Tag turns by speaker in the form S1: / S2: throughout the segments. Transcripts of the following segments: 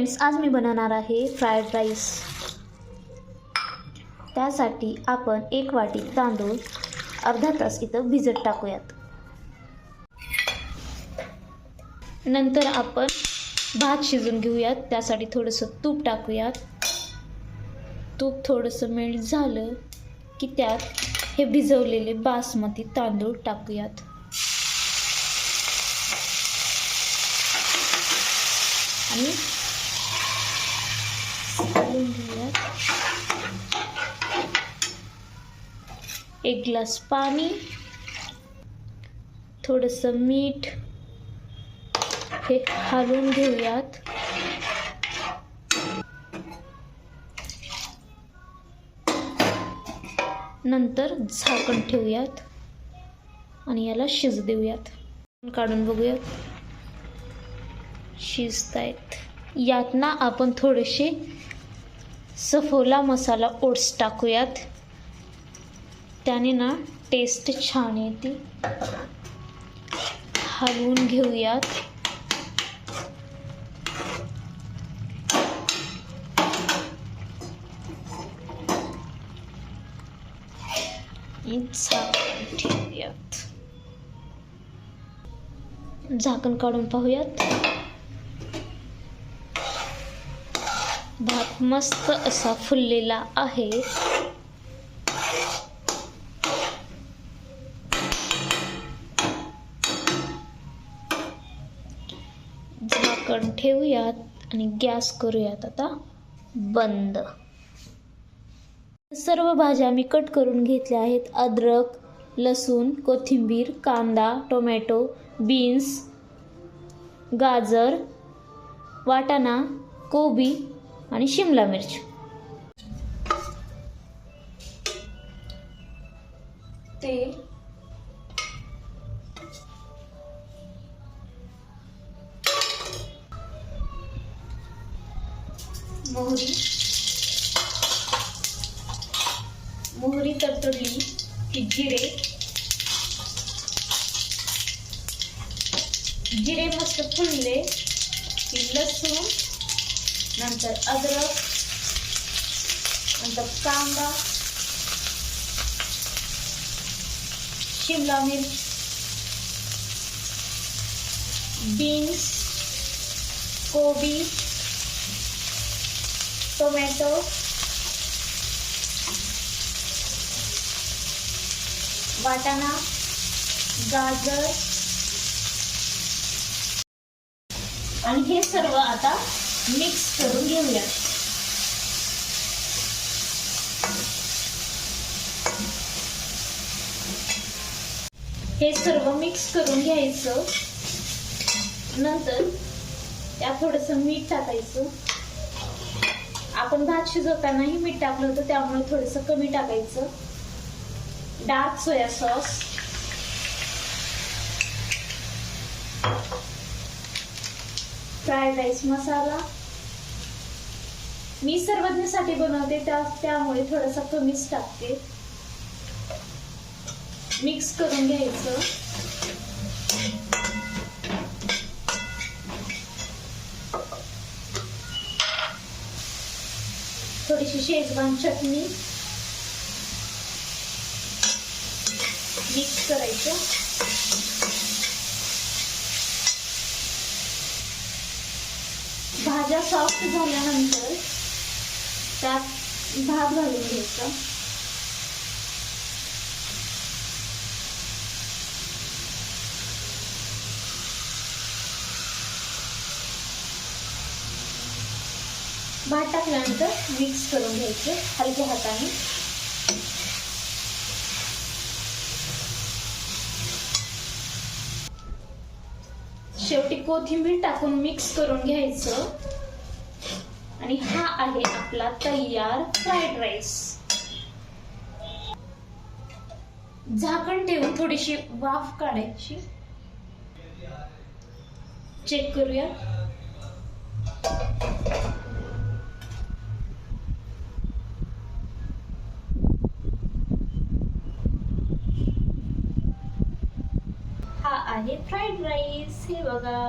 S1: Friends, आज मी बनवणार आहे फ्राईड राईस। त्यासाठी आपण 1 वाटी तांदूळ अर्धा तास इथं भिजत टाकूयात। नंतर आपण भात शिजून घेऊयात। त्यासाठी थोडंसं तूप टाकूयात। तूप थोडंसं मेल्ट झालं की त्यात हे भिजवलेले बासमती तांदूळ टाकूयात। आणि घालून घेऊयात। 1 ग्लास पाणी, थोडंसं मीठ, हे घालून घेऊयात। नंतर झाकण ठेवूयात आणि याला शिजू देऊयात। काढून बघूयात, शिजतायत। यात ना आपण थोडेसे सफोला मसाला ओट्स टाकूयात। त्याने ना टेस्ट छान येते। हलवून घेऊयात। झाकण ठेवूयात। झाकण काढून पाहूयात। भात मस्त असा फुललेला आहे। झाकण ठेवूयात आणि गॅस करूयात आता बंद। सर्व भाज्या मी कट करून घेतल्या आहेत। अद्रक, लसूण, कोथिंबीर, कांदा, टोमॅटो, बीन्स, गाजर, वाटाणा, कोबी आणि शिमला मिर्च। तेल, मोहरी तडतडली की जिरे मस्त फुलले की लसूण, नंतर अद्रक, नंतर कांदा, शिमला मिर्च, बीन्स, कोबी, टोमॅटो, वाटाणा, गाजर आणि हे सर्व आता मिक्स करून घेऊया। हे सर्व मिक्स करून घ्यायचं। नंतर त्यात थोडंसं मीठ टाकायचं। आपण भात शिजवतानाही मीठ टाकलं होतं, त्यामुळे थोडंसं कमी टाकायचं। Dark soya sauce, fried rice masala. मी सर्वज्ञसाठी बनवते त्यामुळे थोडासा कमीच टाकते। मिक्स करून घ्यायचं। थोडीशी शेजवान चटणी मिक्स करायचं। भाज्या सॉफ्ट झाल्यानंतर त्यात भात घालून घ्यायचा। भात टाकल्यानंतर मिक्स करून घ्यायचं हलक्या हाताने। शेवटी कोथिंबीर टाकून मिक्स करून घ्यायचं आणि हा आहे आपला तयार फ्राईड राईस। झाकण ठेवून थोडीशी वाफ काढायची। चेक करूया। हा आहे फ्राईड राईस, हे बघा।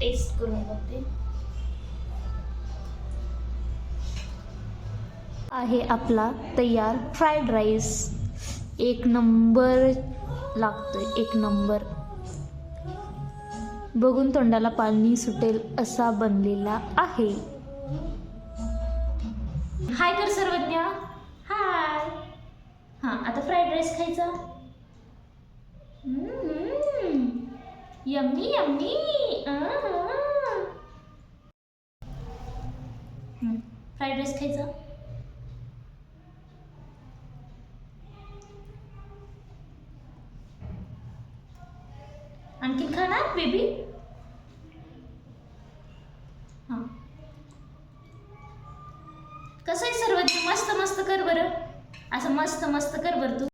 S1: टेस्ट करून बघते. आहे आपला तयार फ्राईड राईस. एक नंबर लागतोय, एक नंबर. बघून तोंडाला पाणी सुटेल असा बनलेला आहे. हाय कर सर्वज्ञ, हाय. हां, आता फ्राईड राईस खायचा. Yummy yummy. फ्राईड राईस खायचा. आणखी खाणार बेबी? हां, कसं आहे सर्वज्ञ? मस्त मस्त कर बरं, असं मस्त मस्त कर बरं तू.